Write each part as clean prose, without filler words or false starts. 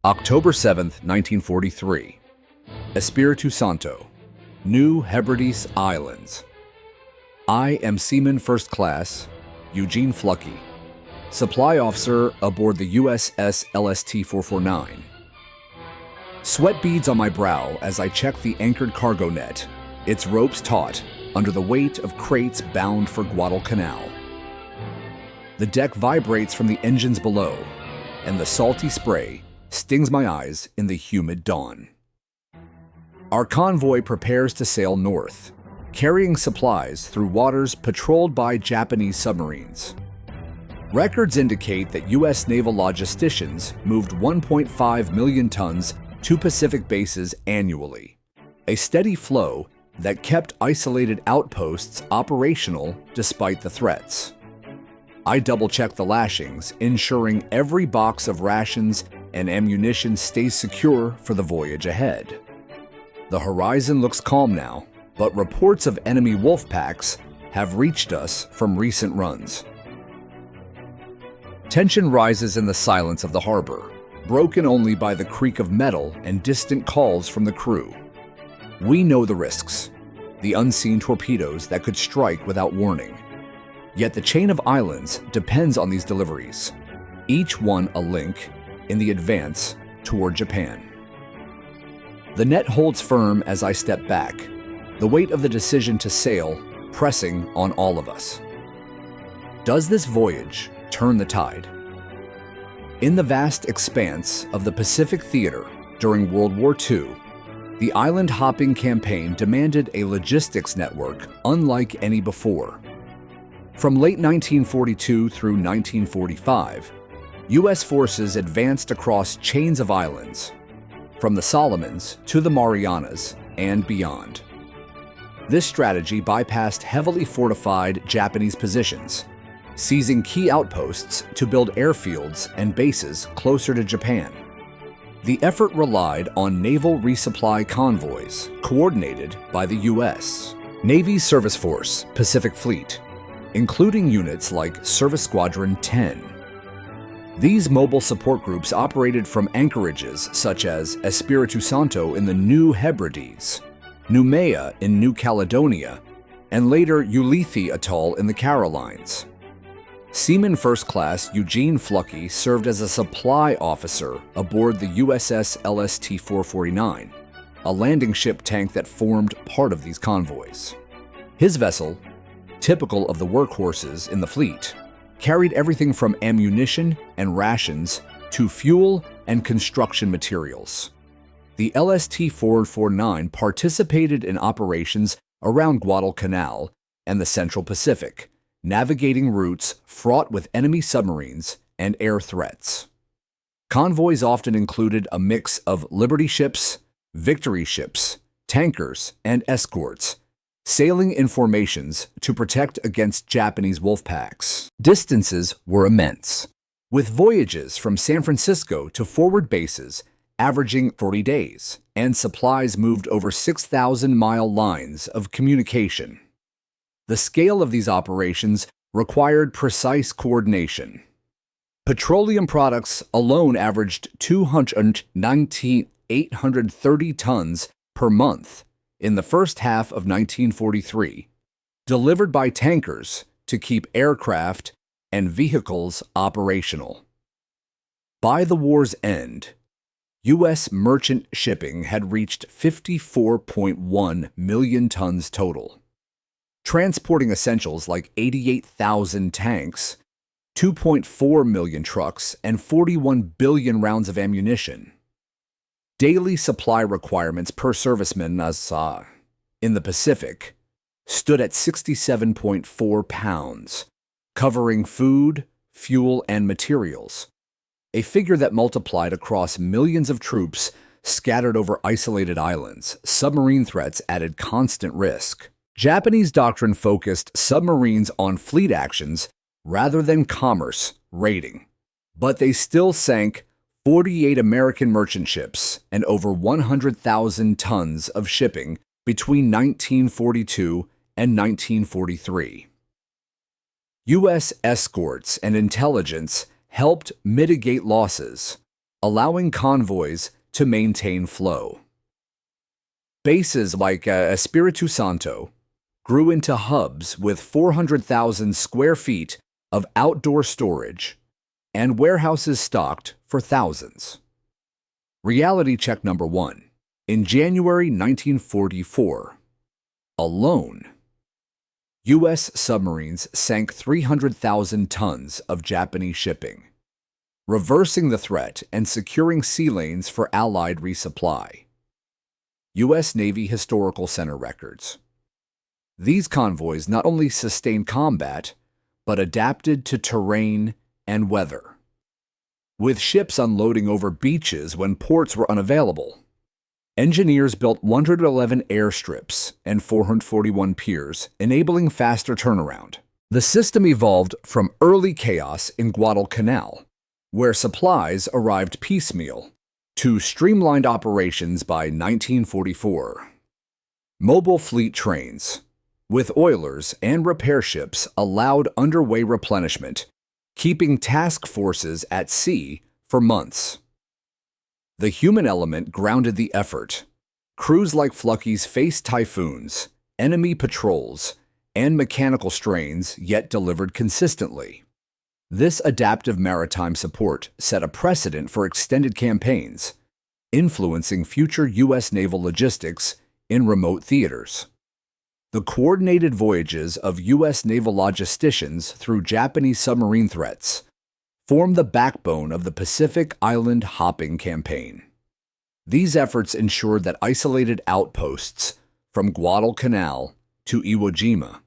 October 7, 1943. Espiritu Santo, New Hebrides Islands. I am Seaman First Class Eugene Fluckey, Supply Officer aboard the USS LST-449. Sweat beads on my brow as I check the anchored cargo net, its ropes taut under the weight of crates bound for Guadalcanal. The deck vibrates from the engines below, and the salty spray stings my eyes in the humid dawn. Our convoy prepares to sail north, carrying supplies through waters patrolled by Japanese submarines. Records indicate that U.S. naval logisticians moved 1.5 million tons to Pacific bases annually, a steady flow that kept isolated outposts operational despite the threats. I double-check the lashings, ensuring every box of rations and ammunition stays secure for the voyage ahead. The horizon looks calm now, but reports of enemy wolf packs have reached us from recent runs. Tension rises in the silence of the harbor, broken only by the creak of metal and distant calls from the crew. We know the risks, the unseen torpedoes that could strike without warning. Yet the chain of islands depends on these deliveries, each one a link in the advance toward Japan. The net holds firm as I step back, the weight of the decision to sail pressing on all of us. Does this voyage turn the tide? In the vast expanse of the Pacific theater during World War II, the island-hopping campaign demanded a logistics network unlike any before. From late 1942 through 1945, U.S. forces advanced across chains of islands, from the Solomons to the Marianas and beyond. This strategy bypassed heavily fortified Japanese positions, seizing key outposts to build airfields and bases closer to Japan. The effort relied on naval resupply convoys coordinated by the U.S. Navy's Service Force Pacific Fleet, including units like Service Squadron 10. These mobile support groups operated from anchorages such as Espiritu Santo in the New Hebrides, Noumea in New Caledonia, and later Ulithi Atoll in the Carolines. Seaman First Class Eugene Fluckey served as a supply officer aboard the USS LST-449, a landing ship tank that formed part of these convoys. His vessel, typical of the workhorses in the fleet, carried everything from ammunition and rations to fuel and construction materials. The LST-449 participated in operations around Guadalcanal and the Central Pacific, navigating routes fraught with enemy submarines and air threats. Convoys often included a mix of Liberty ships, Victory ships, tankers, and escorts, sailing in formations to protect against Japanese wolf packs. Distances were immense, with voyages from San Francisco to forward bases averaging 40 days, and supplies moved over 6,000-mile lines of communication. The scale of these operations required precise coordination. Petroleum products alone averaged 830 tons per month in the first half of 1943, delivered by tankers to keep aircraft and vehicles operational. By the war's end, U.S. merchant shipping had reached 54.1 million tons total, transporting essentials like 88,000 tanks, 2.4 million trucks, and 41 billion rounds of ammunition. Daily supply requirements per serviceman in the Pacific stood at 67.4 pounds, covering food, fuel, and materials, a figure that multiplied across millions of troops scattered over isolated islands. Submarine threats added constant risk. Japanese doctrine focused submarines on fleet actions rather than commerce raiding, but they still sank 48 American merchant ships and over 100,000 tons of shipping between 1942 and 1943. U.S. escorts and intelligence helped mitigate losses, allowing convoys to maintain flow. Bases like Espiritu Santo grew into hubs with 400,000 square feet of outdoor storage and warehouses stocked for thousands. Reality check number 1. In January 1944, alone, U.S. submarines sank 300,000 tons of Japanese shipping, reversing the threat and securing sea lanes for Allied resupply. U.S. Navy Historical Center records. These convoys not only sustained combat, but adapted to terrain and weather, with ships unloading over beaches when ports were unavailable. Engineers built 111 airstrips and 441 piers, enabling faster turnaround. The system evolved from early chaos in Guadalcanal, where supplies arrived piecemeal, to streamlined operations by 1944. Mobile fleet trains, with oilers and repair ships, allowed underway replenishment, keeping task forces at sea for months. The human element grounded the effort. Crews like Fluckies faced typhoons, enemy patrols, and mechanical strains, yet delivered consistently. This adaptive maritime support set a precedent for extended campaigns, influencing future U.S. naval logistics in remote theaters. The coordinated voyages of U.S. naval logisticians through Japanese submarine threats formed the backbone of the Pacific Island hopping campaign. These efforts ensured that isolated outposts from Guadalcanal to Iwo Jima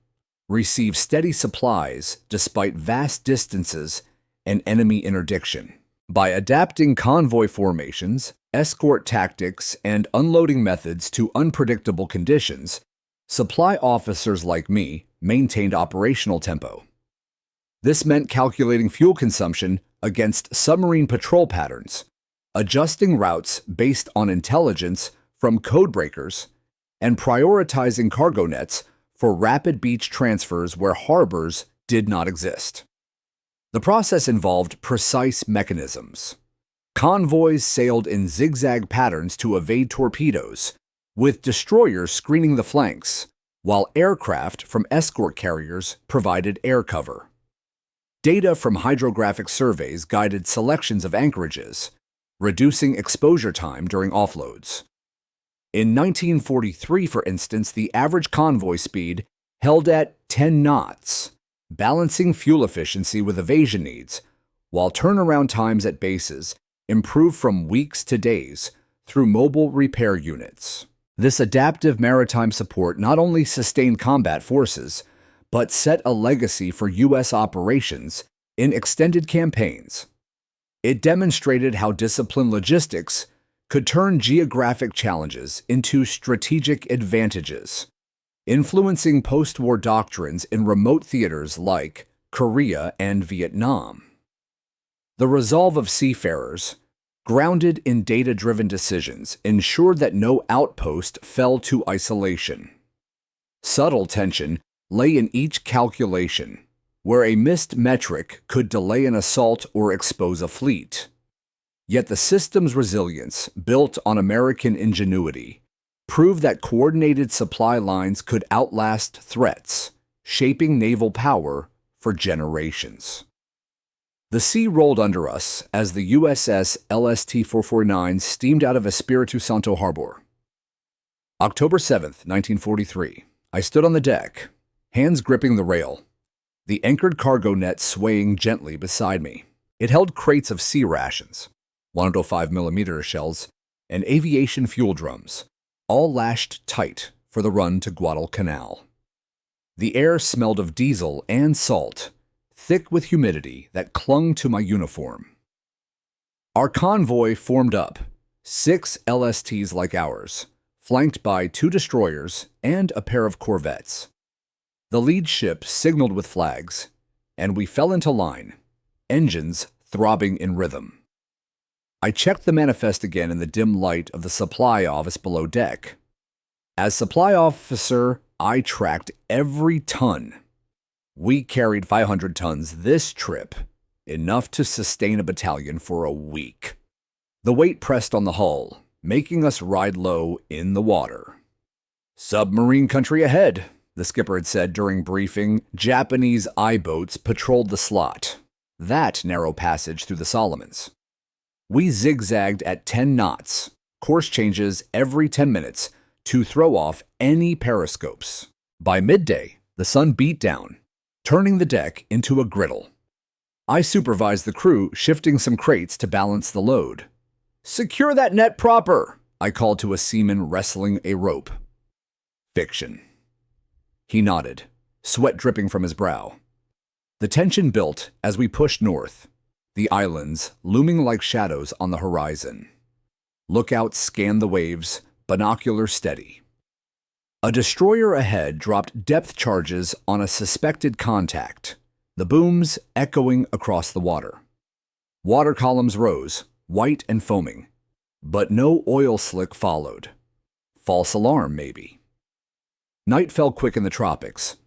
received steady supplies despite vast distances and enemy interdiction. By adapting convoy formations, escort tactics, and unloading methods to unpredictable conditions, supply officers like me maintained operational tempo. This meant calculating fuel consumption against submarine patrol patterns, adjusting routes based on intelligence from codebreakers, and prioritizing cargo nets for rapid beach transfers where harbors did not exist. The process involved precise mechanisms. Convoys sailed in zigzag patterns to evade torpedoes, with destroyers screening the flanks, while aircraft from escort carriers provided air cover. Data from hydrographic surveys guided selections of anchorages, reducing exposure time during offloads. In 1943, for instance, the average convoy speed held at 10 knots, balancing fuel efficiency with evasion needs, while turnaround times at bases improved from weeks to days through mobile repair units. This adaptive maritime support not only sustained combat forces, but set a legacy for U.S. operations in extended campaigns. It demonstrated how disciplined logistics could turn geographic challenges into strategic advantages, influencing post-war doctrines in remote theaters like Korea and Vietnam. The resolve of seafarers, grounded in data-driven decisions, ensured that no outpost fell to isolation. Subtle tension lay in each calculation, where a missed metric could delay an assault or expose a fleet. Yet the system's resilience, built on American ingenuity, proved that coordinated supply lines could outlast threats, shaping naval power for generations. The sea rolled under us as the USS LST-449 steamed out of Espiritu Santo Harbor. October 7th, 1943. I stood on the deck, hands gripping the rail, the anchored cargo net swaying gently beside me. It held crates of sea rations, 105mm shells, and aviation fuel drums, all lashed tight for the run to Guadalcanal. The air smelled of diesel and salt, thick with humidity that clung to my uniform. Our convoy formed up, 6 LSTs like ours, flanked by 2 destroyers and a pair of corvettes. The lead ship signaled with flags, and we fell into line, engines throbbing in rhythm. I checked the manifest again in the dim light of the supply office below deck. As supply officer, I tracked every ton. We carried 500 tons this trip, enough to sustain a battalion for a week. The weight pressed on the hull, making us ride low in the water. "Submarine country ahead," the skipper had said during briefing. Japanese I-boats patrolled the slot, that narrow passage through the Solomons. We zigzagged at 10 knots, course changes every 10 minutes to throw off any periscopes. By midday, the sun beat down, turning the deck into a griddle. I supervised the crew shifting some crates to balance the load. "Secure that net proper," I called to a seaman wrestling a rope. "Fiction." He nodded, sweat dripping from his brow. The tension built as we pushed north, the islands looming like shadows on the horizon. Lookouts scanned the waves, binoculars steady. A destroyer ahead dropped depth charges on a suspected contact, the booms echoing across the water. Water columns rose, white and foaming, but no oil slick followed. False alarm, maybe. Night fell quick in the tropics.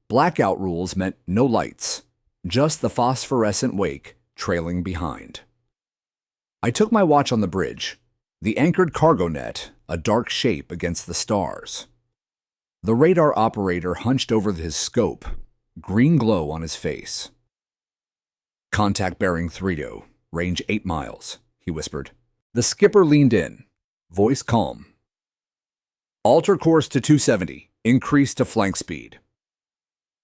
Blackout rules meant no lights, just the phosphorescent wake trailing behind. I took my watch on the bridge, the anchored cargo net a dark shape against the stars. The radar operator hunched over his scope, green glow on his face. "Contact bearing 30, range 8 miles, he whispered. The skipper leaned in, voice calm. "Alter course to 270, increase to flank speed."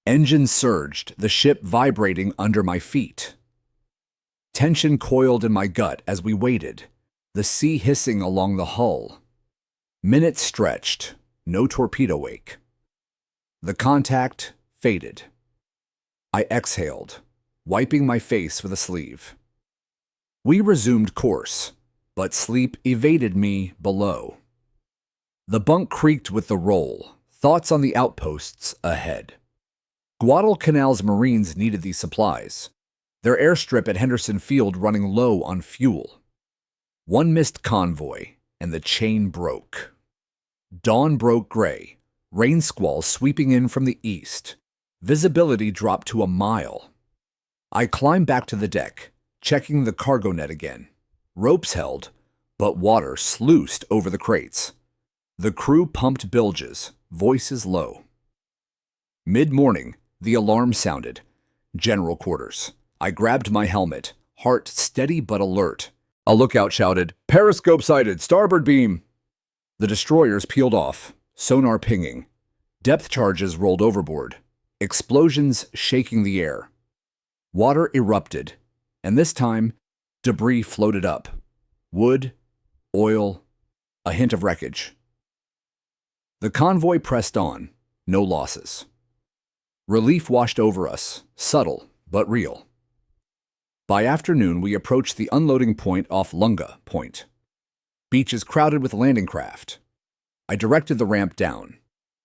Engines surged, the ship vibrating under my feet. Tension coiled in my gut as we waited, the sea hissing along the hull. Minutes stretched, no torpedo wake. The contact faded. I exhaled, wiping my face with a sleeve. We resumed course, but sleep evaded me below. The bunk creaked with the roll, thoughts on the outposts ahead. Guadalcanal's Marines needed these supplies, their airstrip at Henderson Field running low on fuel. One missed convoy, and the chain broke. Dawn broke gray, rain squalls sweeping in from the east. Visibility dropped to a mile. I climbed back to the deck, checking the cargo net again. Ropes held, but water sluiced over the crates. The crew pumped bilges, voices low. Mid-morning, the alarm sounded. General quarters. I grabbed my helmet, heart steady but alert. A lookout shouted, "Periscope sighted, starboard beam!" The destroyers peeled off, sonar pinging. Depth charges rolled overboard, explosions shaking the air. Water erupted, and this time, debris floated up. Wood, oil, a hint of wreckage. The convoy pressed on, no losses. Relief washed over us, subtle but real. By afternoon, we approached the unloading point off Lunga Point. Beaches crowded with landing craft. I directed the ramp down,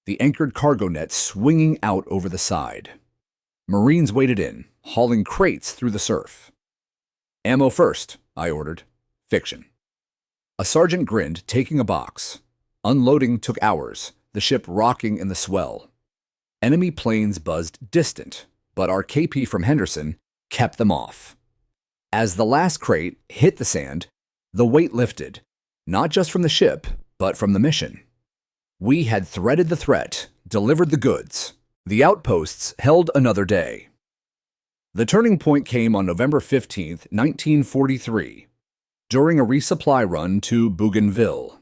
the anchored cargo net swinging out over the side. Marines waded in, hauling crates through the surf. "Ammo first," I ordered. Fiction. A sergeant grinned, taking a box. Unloading took hours, the ship rocking in the swell. Enemy planes buzzed distant, but our KP from Henderson kept them off. As the last crate hit the sand, the weight lifted, not just from the ship, but from the mission. We had threaded the threat, delivered the goods. The outposts held another day. The turning point came on November 15th, 1943, during a resupply run to Bougainville.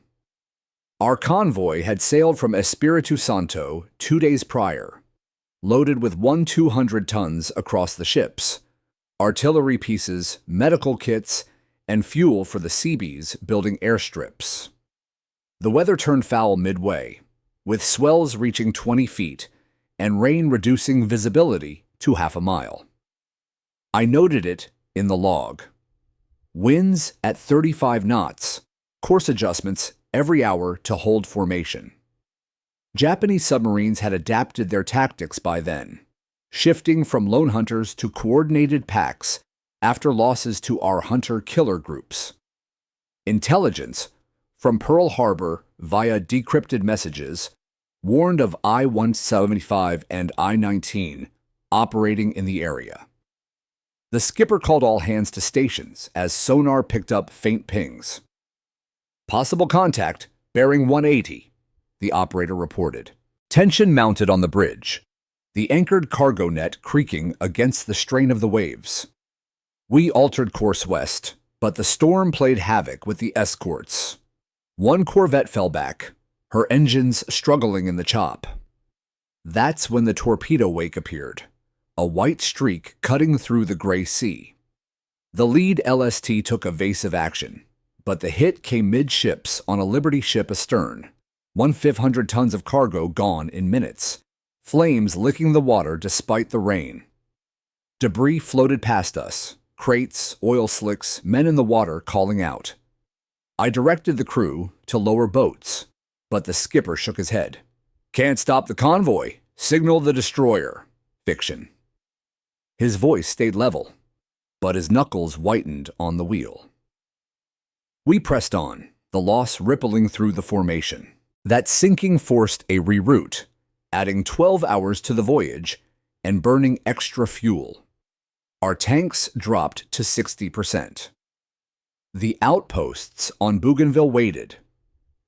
Our convoy had sailed from Espiritu Santo 2 days prior, loaded with 200 tons across the ships, artillery pieces, medical kits, and fuel for the Seabees building airstrips. The weather turned foul midway, with swells reaching 20 feet and rain reducing visibility to half a mile. I noted it in the log. Winds at 35 knots, course adjustments every hour to hold formation. Japanese submarines had adapted their tactics by then, shifting from lone hunters to coordinated packs after losses to our hunter-killer groups. Intelligence, from Pearl Harbor via decrypted messages, warned of I-175 and I-19 operating in the area. The skipper called all hands to stations as sonar picked up faint pings. Possible contact, bearing 180, the operator reported. Tension mounted on the bridge, the anchored cargo net creaking against the strain of the waves. We altered course west, but the storm played havoc with the escorts. One corvette fell back, her engines struggling in the chop. That's when the torpedo wake appeared, a white streak cutting through the gray sea. The lead LST took evasive action, but the hit came midships on a Liberty ship astern, 1,500 tons of cargo gone in minutes, flames licking the water despite the rain. Debris floated past us, crates, oil slicks, men in the water calling out. I directed the crew to lower boats, but the skipper shook his head. Can't stop the convoy. Signal the destroyer. Fiction. His voice stayed level, but his knuckles whitened on the wheel. We pressed on, the loss rippling through the formation. That sinking forced a reroute, adding 12 hours to the voyage and burning extra fuel. Our tanks dropped to 60%. The outposts on Bougainville waited,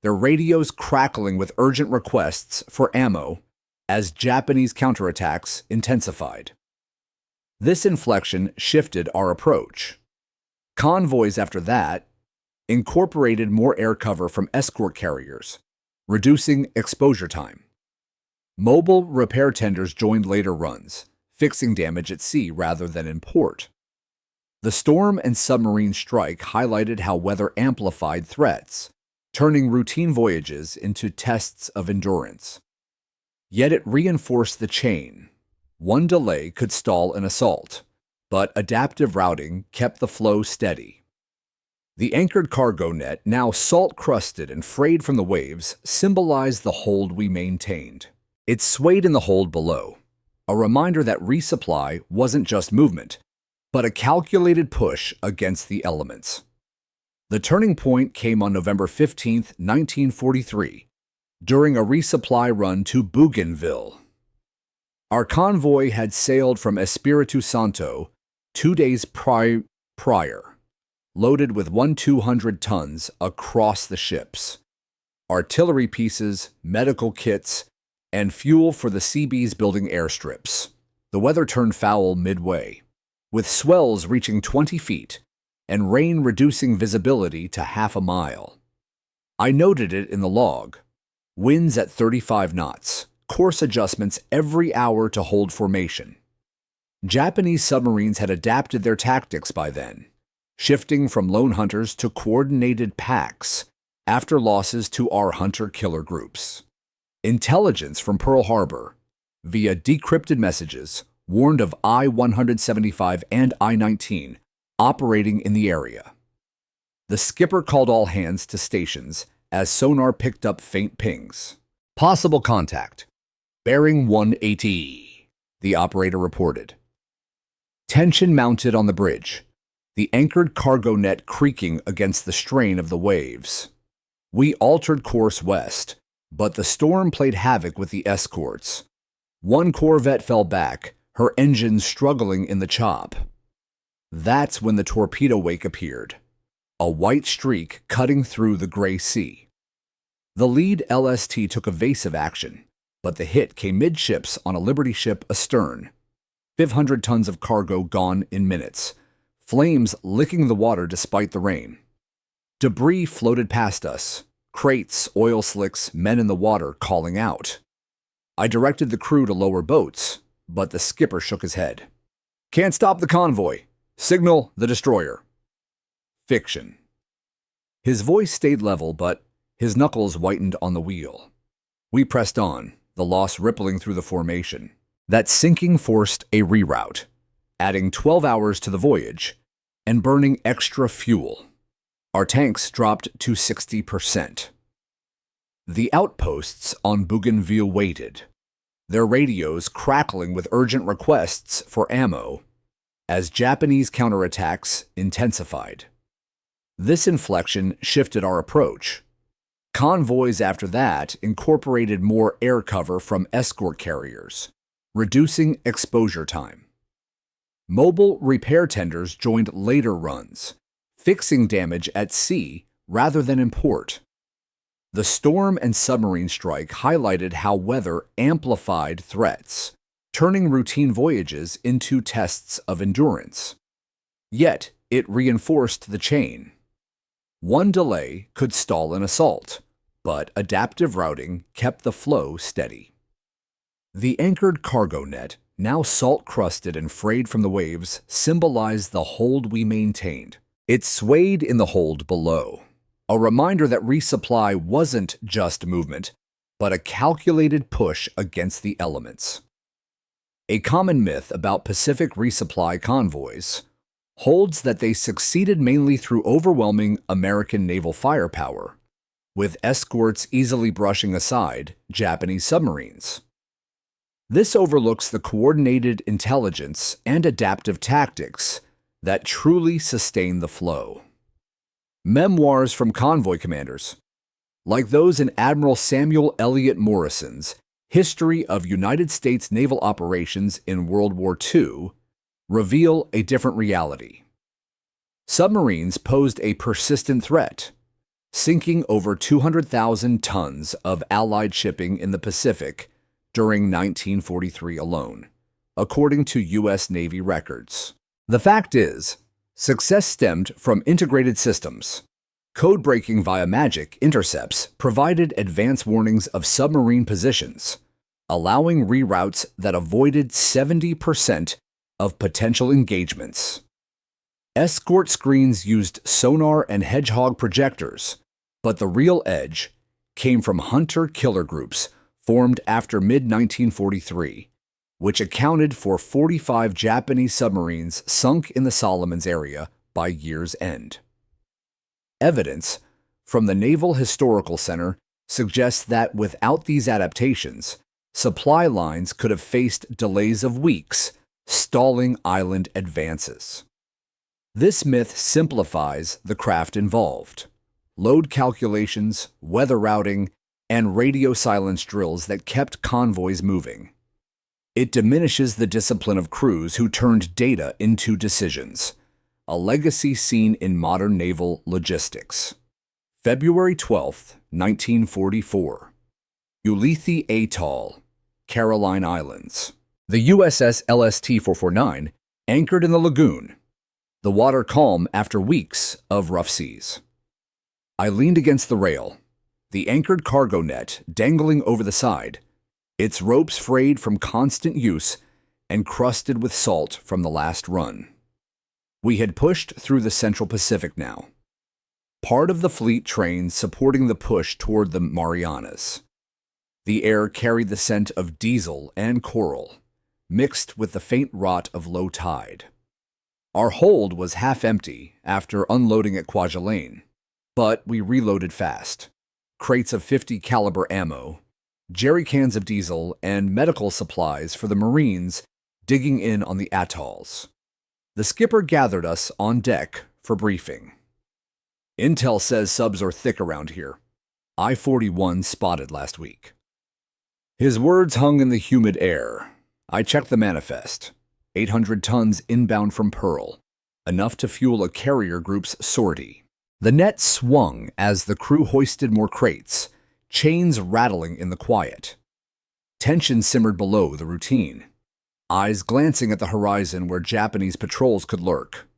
their radios crackling with urgent requests for ammo as Japanese counterattacks intensified. This inflection shifted our approach. Convoys after that incorporated more air cover from escort carriers, reducing exposure time. Mobile repair tenders joined later runs, fixing damage at sea rather than in port. The storm and submarine strike highlighted how weather amplified threats, turning routine voyages into tests of endurance. Yet it reinforced the chain. One delay could stall an assault, but adaptive routing kept the flow steady. The anchored cargo net, now salt-crusted and frayed from the waves, symbolized the hold we maintained. It swayed in the hold below, a reminder that resupply wasn't just movement, but a calculated push against the elements. The turning point came on November 15, 1943, during a resupply run to Bougainville. Our convoy had sailed from Espiritu Santo 2 days prior, loaded with 1,200 tons across the ships, artillery pieces, medical kits, and fuel for the Seabees building airstrips. The weather turned foul midway, with swells reaching 20 feet and rain reducing visibility to half a mile. I noted it in the log. Winds at 35 knots, course adjustments every hour to hold formation. Japanese submarines had adapted their tactics by then, shifting from lone hunters to coordinated packs after losses to our hunter-killer groups. Intelligence from Pearl Harbor, via decrypted messages, warned of I-175 and I-19 operating in the area. The skipper called all hands to stations as sonar picked up faint pings. Possible contact. Bearing 180, the operator reported. Tension mounted on the bridge, the anchored cargo net creaking against the strain of the waves. We altered course west, but the storm played havoc with the escorts. One corvette fell back, her engines struggling in the chop. That's when the torpedo wake appeared, a white streak cutting through the gray sea. The lead LST took evasive action, but the hit came midships on a Liberty ship astern, 500 tons of cargo gone in minutes, flames licking the water despite the rain. Debris floated past us, crates, oil slicks, men in the water calling out. I directed the crew to lower boats, but the skipper shook his head. Can't stop the convoy. Signal the destroyer. Fiction. His voice stayed level, but his knuckles whitened on the wheel. We pressed on, the loss rippling through the formation. That sinking forced a reroute, adding 12 hours to the voyage and burning extra fuel. Our tanks dropped to 60%. The outposts on Bougainville waited, their radios crackling with urgent requests for ammo as Japanese counterattacks intensified. This inflection shifted our approach. Convoys after that incorporated more air cover from escort carriers, reducing exposure time. Mobile repair tenders joined later runs, fixing damage at sea rather than in port. The storm and submarine strike highlighted how weather amplified threats, turning routine voyages into tests of endurance. Yet, it reinforced the chain. One delay could stall an assault, but adaptive routing kept the flow steady. The anchored cargo net, now salt-crusted and frayed from the waves, symbolized the hold we maintained. It swayed in the hold below, a reminder that resupply wasn't just movement, but a calculated push against the elements. A common myth about Pacific resupply convoys holds that they succeeded mainly through overwhelming American naval firepower, with escorts easily brushing aside Japanese submarines. This overlooks the coordinated intelligence and adaptive tactics that truly sustain the flow. Memoirs from convoy commanders, like those in Admiral Samuel Eliot Morrison's History of United States Naval Operations in World War II, reveal a different reality. Submarines posed a persistent threat, sinking over 200,000 tons of Allied shipping in the Pacific during 1943 alone, according to U.S. Navy records. The fact is, success stemmed from integrated systems. Code breaking via magic intercepts provided advance warnings of submarine positions, allowing reroutes that avoided 70% of potential engagements. Escort screens used sonar and hedgehog projectors, but the real edge came from hunter-killer groups formed after mid-1943, which accounted for 45 Japanese submarines sunk in the Solomons area by year's end. Evidence from the Naval Historical Center suggests that without these adaptations, supply lines could have faced delays of weeks, stalling island advances. This myth simplifies the craft involved: load calculations, weather routing, and radio silence drills that kept convoys moving. It diminishes the discipline of crews who turned data into decisions, a legacy seen in modern naval logistics. February 12, 1944. Ulithi Atoll, Caroline Islands. The USS LST-449 anchored in the lagoon, the water calm after weeks of rough seas. I leaned against the rail, the anchored cargo net dangling over the side, its ropes frayed from constant use and crusted with salt from the last run. We had pushed through the Central Pacific now, part of the fleet train supporting the push toward the Marianas. The air carried the scent of diesel and coral, mixed with the faint rot of low tide. Our hold was half empty after unloading at Kwajalein, but we reloaded fast. Crates of .50 caliber ammo, jerry cans of diesel, and medical supplies for the Marines digging in on the atolls. The skipper gathered us on deck for briefing. Intel says subs are thick around here. I-41 spotted last week. His words hung in the humid air. I checked the manifest. 800 tons inbound from Pearl, enough to fuel a carrier group's sortie. The net swung as the crew hoisted more crates, chains rattling in the quiet. Tension simmered below the routine, eyes glancing at the horizon where Japanese patrols could lurk.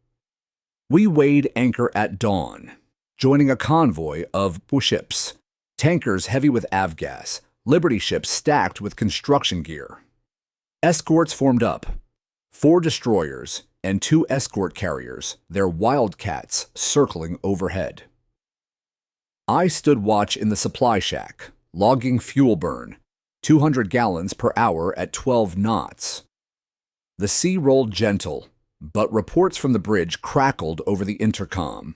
We weighed anchor at dawn, joining a convoy of ships, tankers heavy with avgas, Liberty ships stacked with construction gear. Escorts formed up, 4 destroyers and 2 escort carriers, their Wildcats circling overhead. I stood watch in the supply shack, logging fuel burn, 200 gallons per hour at 12 knots. The sea rolled gentle, but reports from the bridge crackled over the intercom.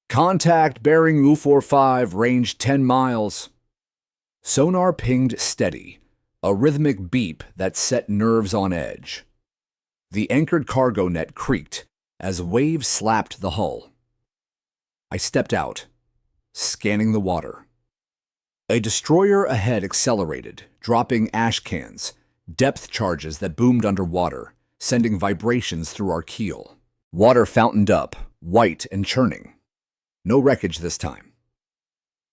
Contact bearing U-45, range 10 miles. Sonar pinged steady, a rhythmic beep that set nerves on edge. The anchored cargo net creaked as waves slapped the hull. I stepped out, scanning the water. A destroyer ahead accelerated, dropping ash cans, depth charges that boomed underwater, sending vibrations through our keel. Water fountained up, white and churning. No wreckage this time.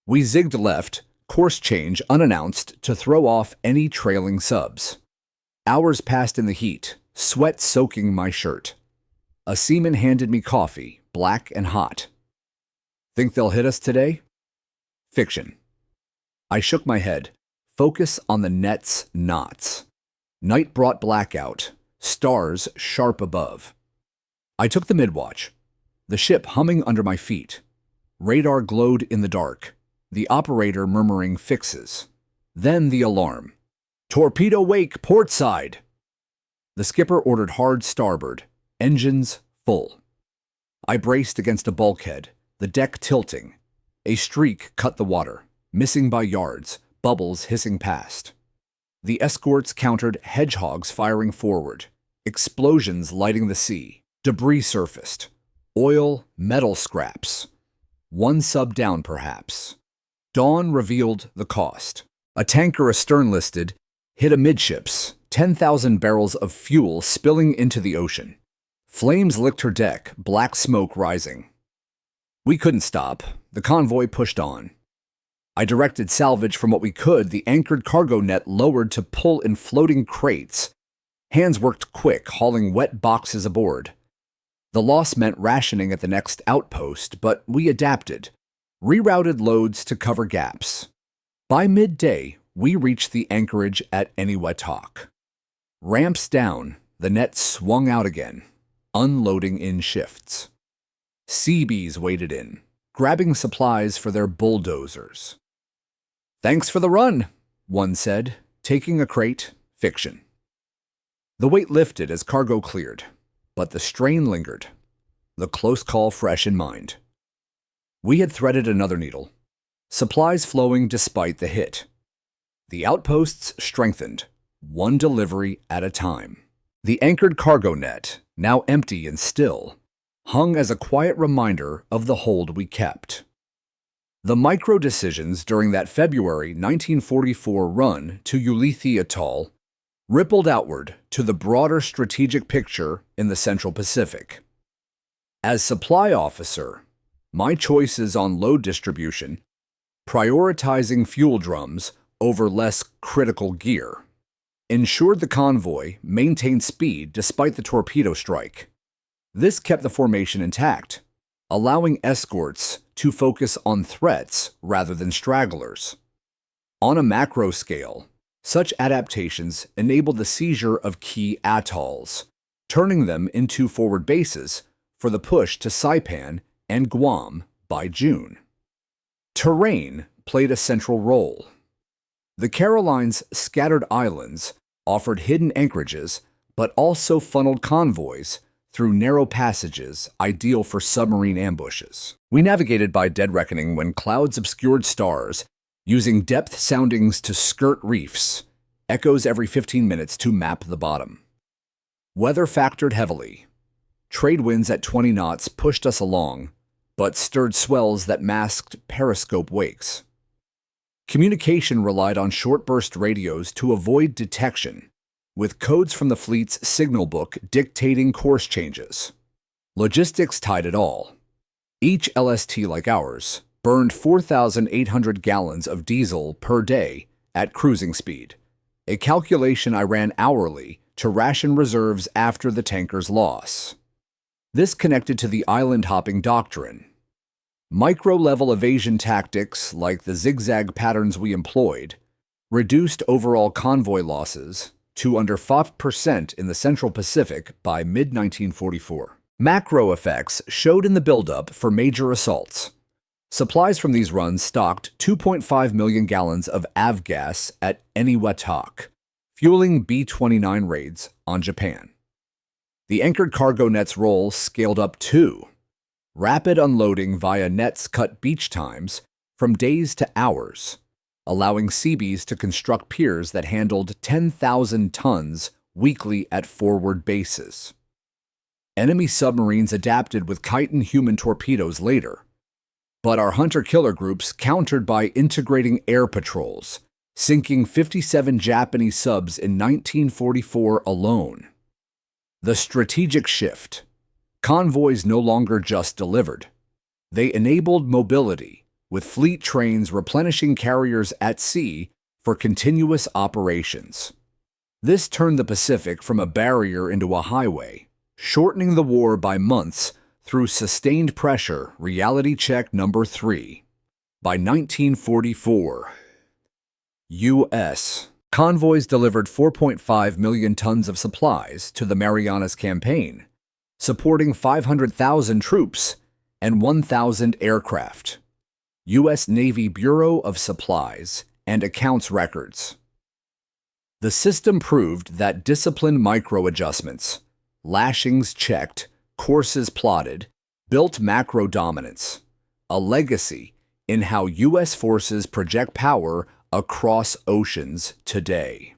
We zigged left, course change unannounced to throw off any trailing subs. Hours passed in the heat, sweat soaking my shirt. A seaman handed me coffee, black and hot. Think they'll hit us today? Fiction. I shook my head. Focus on the net's knots. Night brought blackout, stars sharp above. I took the midwatch, the ship humming under my feet. Radar glowed in the dark, the operator murmuring fixes. Then the alarm. Torpedo wake, port side! The skipper ordered hard starboard, engines full. I braced against a bulkhead, the deck tilting. A streak cut the water, missing by yards, bubbles hissing past. The escorts countered hedgehogs firing forward, explosions lighting the sea, debris surfaced, oil, metal scraps. One sub down, perhaps. Dawn revealed the cost. A tanker astern-listed hit amidships, 10,000 barrels of fuel spilling into the ocean. Flames licked her deck, black smoke rising. We couldn't stop. The convoy pushed on. I directed salvage from what we could, the anchored cargo net lowered to pull in floating crates. Hands worked quick, hauling wet boxes aboard. The loss meant rationing at the next outpost, but we adapted, rerouted loads to cover gaps. By midday, we reached the anchorage at Eniwetok. Ramps down, the net swung out again, unloading in shifts. Seabees waded in, grabbing supplies for their bulldozers. Thanks for the run, one said, taking a crate, fiction. The weight lifted as cargo cleared, but the strain lingered, the close call fresh in mind. We had threaded another needle, supplies flowing despite the hit. The outposts strengthened, one delivery at a time. The anchored cargo net, now empty and still, hung as a quiet reminder of the hold we kept. The micro-decisions during that February 1944 run to Ulithi Atoll rippled outward to the broader strategic picture in the Central Pacific. As supply officer, my choices on load distribution, prioritizing fuel drums over less critical gear, ensured the convoy maintained speed despite the torpedo strike. This kept the formation intact, allowing escorts to focus on threats rather than stragglers. On a macro scale, such adaptations enabled the seizure of key atolls, turning them into forward bases for the push to Saipan and Guam by June. Terrain played a central role. The Carolines' scattered islands offered hidden anchorages, but also funneled convoys through narrow passages ideal for submarine ambushes. We navigated by dead reckoning when clouds obscured stars, using depth soundings to skirt reefs, echoes every 15 minutes to map the bottom. Weather factored heavily. Trade winds at 20 knots pushed us along, but stirred swells that masked periscope wakes. Communication relied on short-burst radios to avoid detection, with codes from the fleet's signal book dictating course changes. Logistics tied it all. Each LST like ours burned 4,800 gallons of diesel per day at cruising speed, a calculation I ran hourly to ration reserves after the tanker's loss. This connected to the island-hopping doctrine. Micro-level evasion tactics, like the zigzag patterns we employed, reduced overall convoy losses to under 5% in the Central Pacific by mid-1944. Macro effects showed in the buildup for major assaults. Supplies from these runs stocked 2.5 million gallons of avgas at Eniwetok, fueling B-29 raids on Japan. The anchored cargo net's role scaled up too. Rapid unloading via nets cut beach times from days to hours, allowing Seabees to construct piers that handled 10,000 tons weekly at forward bases. Enemy submarines adapted with kite and human torpedoes later, but our hunter-killer groups countered by integrating air patrols, sinking 57 Japanese subs in 1944 alone. The strategic shift. Convoys no longer just delivered. They enabled mobility, with fleet trains replenishing carriers at sea for continuous operations. This turned the Pacific from a barrier into a highway, shortening the war by months through sustained pressure. Reality check number 3. By 1944, U.S. convoys delivered 4.5 million tons of supplies to the Marianas Campaign, supporting 500,000 troops and 1,000 aircraft. U.S. Navy Bureau of Supplies and Accounts records. The system proved that disciplined micro-adjustments, lashings checked, courses plotted, built macro dominance, a legacy in how U.S. forces project power across oceans today.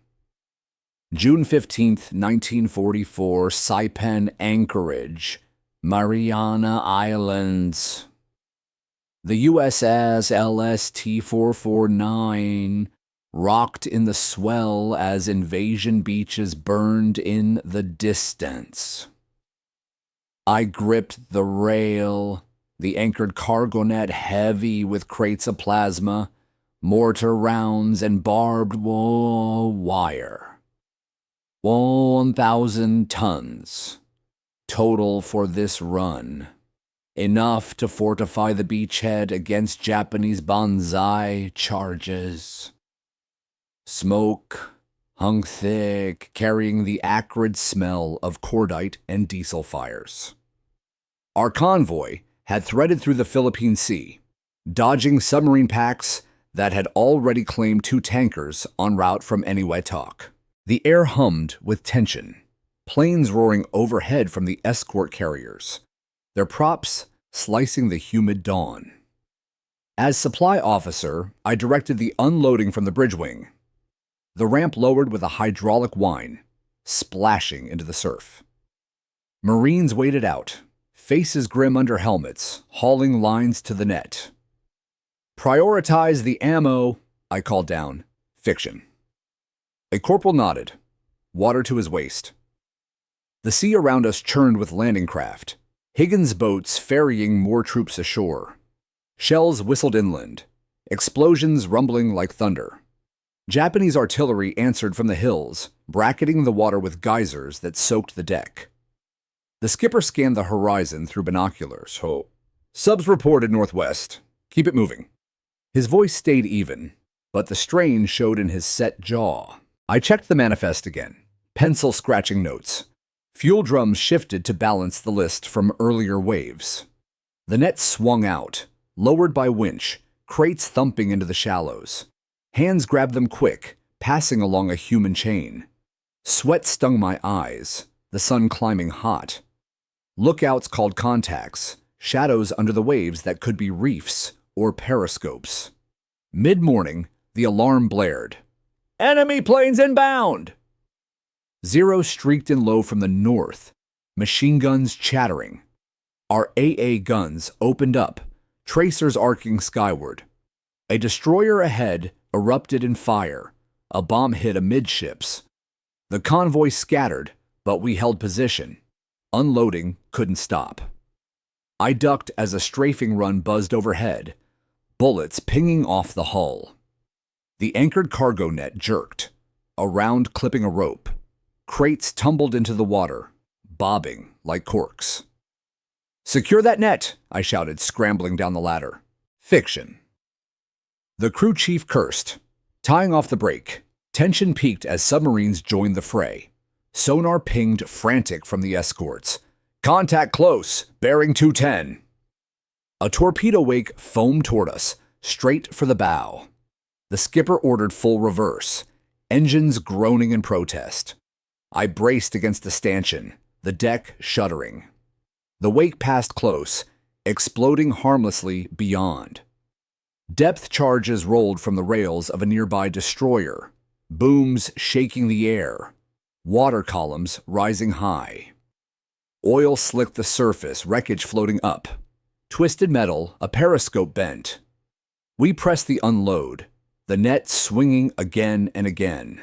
June 15, 1944, Saipan, Anchorage, Mariana Islands. The USS LST-449 rocked in the swell as invasion beaches burned in the distance. I gripped the rail, the anchored cargo net heavy with crates of plasma, mortar rounds, and barbed wire. 1,000 tons total for this run, enough to fortify the beachhead against Japanese banzai charges. Smoke hung thick, carrying the acrid smell of cordite and diesel fires. Our convoy had threaded through the Philippine Sea, dodging submarine packs that had already claimed 2 tankers en route from Eniwetok. The air hummed with tension, planes roaring overhead from the escort carriers, their props slicing the humid dawn. As supply officer, I directed the unloading from the bridge wing. The ramp lowered with a hydraulic whine, splashing into the surf. Marines waded out, faces grim under helmets, hauling lines to the net. "Prioritize the ammo," I called down. Fiction. A corporal nodded, water to his waist. The sea around us churned with landing craft, Higgins boats ferrying more troops ashore. Shells whistled inland, explosions rumbling like thunder. Japanese artillery answered from the hills, bracketing the water with geysers that soaked the deck. The skipper scanned the horizon through binoculars. "Oh, subs reported northwest. Keep it moving." His voice stayed even, but the strain showed in his set jaw. I checked the manifest again, pencil scratching notes. Fuel drums shifted to balance the list from earlier waves. The net swung out, lowered by winch, crates thumping into the shallows. Hands grabbed them quick, passing along a human chain. Sweat stung my eyes, the sun climbing hot. Lookouts called contacts, shadows under the waves that could be reefs or periscopes. Mid-morning, the alarm blared. "Enemy planes inbound!" Zero streaked in low from the north, machine guns chattering. Our AA guns opened up, tracers arcing skyward. A destroyer ahead erupted in fire. A bomb hit amidships. The convoy scattered, but we held position. Unloading couldn't stop. I ducked as a strafing run buzzed overhead, bullets pinging off the hull. The anchored cargo net jerked, a round clipping a rope. Crates tumbled into the water, bobbing like corks. "Secure that net," I shouted, scrambling down the ladder. Fiction. The crew chief cursed, tying off the brake. Tension peaked as submarines joined the fray. Sonar pinged frantic from the escorts. "Contact close, bearing 210. A torpedo wake foamed toward us, straight for the bow. The skipper ordered full reverse, engines groaning in protest. I braced against the stanchion, the deck shuddering. The wake passed close, exploding harmlessly beyond. Depth charges rolled from the rails of a nearby destroyer, booms shaking the air, water columns rising high. Oil slicked the surface, wreckage floating up. Twisted metal, a periscope bent. We pressed the unload, the net swinging again and again.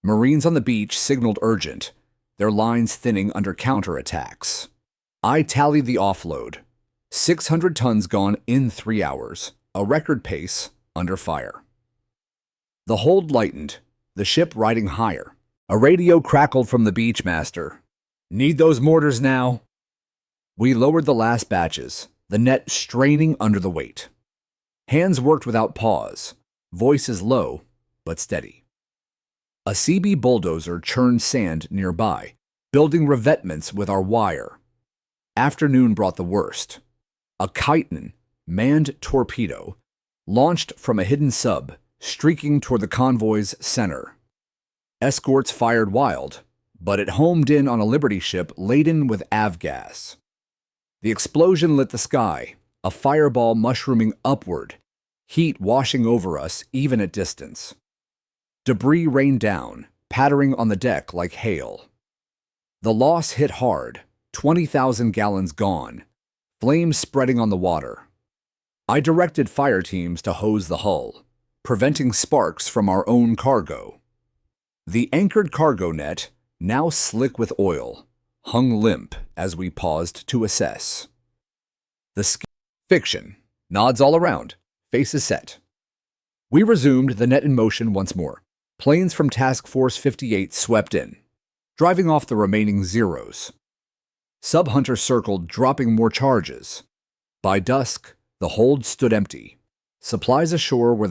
Marines on the beach signaled urgent. their lines thinning under counterattacks. I tallied the offload. 600 tons gone in 3 hours, a record pace under fire. The hold lightened, the ship riding higher. A radio crackled from the beachmaster. "Need those mortars now?" We lowered the last batches, the net straining under the weight. Hands worked without pause, voices low but steady. A CB bulldozer churned sand nearby, building revetments with our wire. Afternoon brought the worst. A chitin, manned torpedo, launched from a hidden sub, streaking toward the convoy's center. Escorts fired wild, but it homed in on a Liberty ship laden with avgas. The explosion lit the sky, a fireball mushrooming upward, heat washing over us even at distance. Debris rained down, pattering on the deck like hail. The loss hit hard, 20,000 gallons gone, flames spreading on the water. I directed fire teams to hose the hull, preventing sparks from our own cargo. The anchored cargo net, now slick with oil, hung limp as we paused to assess. Fiction. Nods all around. Faces set. We resumed the net in motion once more. Planes from Task Force 58 swept in, driving off the remaining Zeros. Sub-Hunter circled, dropping more charges. By dusk, the hold stood empty. Supplies ashore were